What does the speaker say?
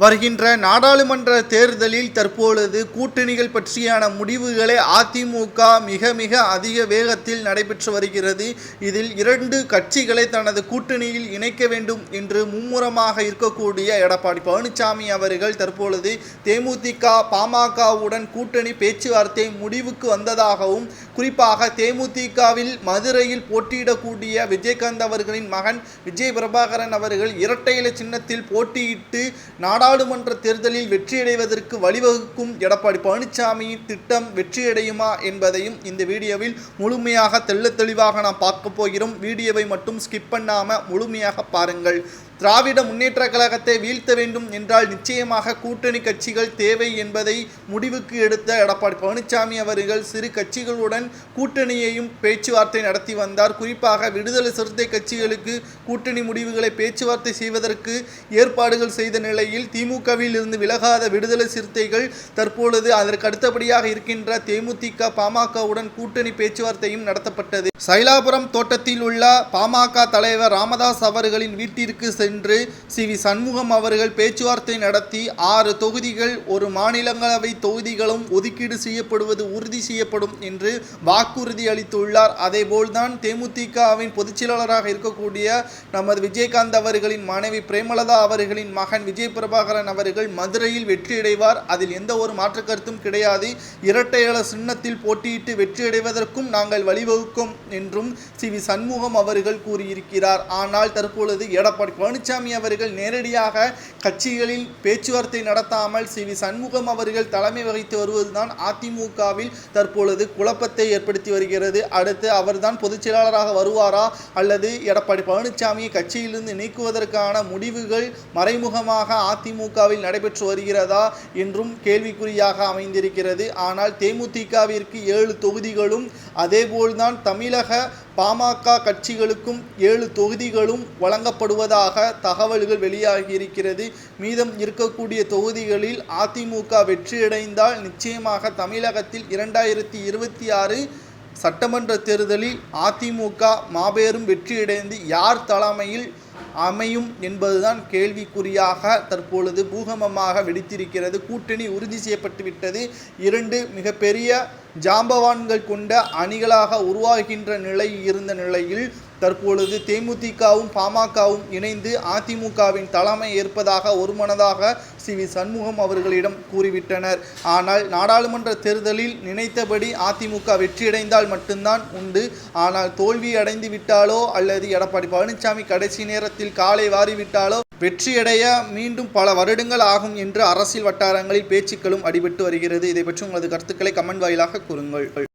வருகின்ற நாடாளுமன்ற தேர்தலில் தற்பொழுது கூட்டணிகள் பற்றியான முடிவுகளை அதிமுக மிக அதிக வேகத்தில் நடைபெற்று வருகிறது. இதில் 2 கட்சிகளை தனது கூட்டணியில் இணைக்க வேண்டும் என்று மும்முரமாக இருக்கக்கூடிய எடப்பாடி பழனிசாமி அவர்கள் தற்பொழுது தேமுதிக பாமகவுடன் கூட்டணி பேச்சுவார்த்தை முடிவுக்கு வந்ததாகவும், குறிப்பாக தேமுதிகவில் மதுரையில் போட்டியிடக்கூடிய விஜயகாந்த் அவர்களின் மகன் விஜய் பிரபாகரன் அவர்கள் இரட்டை இலை சின்னத்தில் போட்டியிட்டு நாடாளுமன்ற தேர்தலில் வெற்றியடைவதற்கு வழிவகுக்கும் எடப்பாடி பழனிசாமியின் திட்டம் வெற்றியடையுமா என்பதையும் இந்த வீடியோவில் முழுமையாக தெளிவாக நாம் பார்க்க போகிறோம். வீடியோவை மட்டும் ஸ்கிப் பண்ணாமல் முழுமையாக பாருங்கள். திராவிட முன்னேற்ற கழகத்தை வீழ்த்த வேண்டும் என்றால் நிச்சயமாக கூட்டணி கட்சிகள் தேவை என்பதை முடிவுக்கு எடுத்த எடப்பாடி பழனிசாமி அவர்கள் சிறு கட்சிகளுடன் கூட்டணியையும் பேச்சுவார்த்தை நடத்தி வந்தார். குறிப்பாக விடுதலை சிறுத்தை கட்சிகளுக்கு கூட்டணி முடிவுகளை பேச்சுவார்த்தை செய்வதற்கு ஏற்பாடுகள் செய்த நிலையில் திமுகவில் இருந்து விலகாத விடுதலை சிறுத்தைகள் தற்பொழுது அதற்கு அடுத்தபடியாக இருக்கின்ற தேமுதிக பாமகவுடன் கூட்டணி பேச்சுவார்த்தையும் நடத்தப்பட்டது. சைலாபுரம் தோட்டத்தில் உள்ள பாமக தலைவர் ராமதாஸ் அவர்களின் வீட்டிற்கு சென்று சி.வி. சண்முகம் அவர்கள் பேச்சுவார்த்தை நடத்தி 6 தொகுதிகள், ஒரு மாநிலங்களவை தொகுதிகளும் ஒதுக்கீடு செய்யப்படுவது உறுதி செய்யப்படும் என்று வாக்குறுதி அளித்துள்ளார். அதேபோல்தான் தேமுதிகவின் பொதுச்செயலாளராக இருக்கக்கூடிய நமது விஜயகாந்த் அவர்களின் மனைவி பிரேமலதா அவர்களின் மகன் விஜய் பிரபாகரன் அவர்கள் மதுரையில் வெற்றியடைவார். அதில் எந்த ஒரு மாற்று கருத்தும் கிடையாது. இரட்டை இலை சின்னத்தில் போட்டியிட்டு வெற்றியடைவதற்கும் நாங்கள் வழிவகுக்கும் என்றும் சி.வி. சண்முகம் அவர்கள் கூறியிருக்கிறார். ஆனால் தற்பொழுது எடப்பாடி பழனிசாமி அவர்கள் நேரடியாக கட்சிகளில் பேச்சுவார்த்தை நடத்தாமல் சி.வி. சண்முகம் அவர்கள் தலைமை வகித்து வருவதுதான் அதிமுகவில் தற்பொழுது குழப்பத்தை ஏற்படுத்தி வருகிறது. அடுத்து அவர்தான் பொதுச் செயலாளராக வருவாரா அல்லது எடப்பாடி பழனிசாமியை கட்சியிலிருந்து நீக்குவதற்கான முடிவுகள் மறைமுகமாக அதிமுகவில் நடைபெற்று வருகிறதா என்றும் கேள்விக்குறியாக அமைந்திருக்கிறது. ஆனால் தேமுதிகவிற்கு 7 தொகுதிகளும், அதேபோல்தான் தமிழக பாமக கட்சிகளுக்கும் 7 தொகுதிகளும் வழங்கப்படுவதாக தகவல்கள் வெளியாகியிருக்கிறது. மீதம் இருக்கக்கூடிய தொகுதிகளில் அதிமுக வெற்றியடைந்தால் நிச்சயமாக தமிழகத்தில் 2026 சட்டமன்ற தேர்தலில் அதிமுக மாபெரும் வெற்றியடைந்து யார் தலைமையில் அமையும் என்பதுதான் கேள்விக்குறியாக தற்பொழுது பூகம்பமாக வெடித்திருக்கிறது. கூட்டணி உறுதி செய்யப்பட்டுவிட்டது. 2 மிகப்பெரிய ஜாம்பவான்கள் கொண்ட அணிகளாக உருவாகின்ற நிலை இருந்த நிலையில் தற்பொழுது தேமுதிகவும் பாமகவும் இணைந்து அதிமுகவின் தலைமை ஏற்பதாக ஒருமனதாக சி.வி. சண்முகம் அவர்களிடம் கூறிவிட்டனர். ஆனால் நாடாளுமன்ற தேர்தலில் நினைத்தபடி அதிமுக வெற்றியடைந்தால் மட்டும்தான் உண்டு. ஆனால் தோல்வி அடைந்து விட்டாலோ அல்லது எடப்பாடி பழனிசாமி கடைசி நேரத்தில் காலை வாரிவிட்டாலோ வெற்றியடைய மீண்டும் பல வருடங்கள் ஆகும் என்று அரசியல் வட்டாரங்களில் பேச்சுக்களும் அடிபட்டு வருகிறது. இதை பற்றி உங்களது கருத்துக்களை கமெண்ட் வாயிலாக கூறுங்கள்.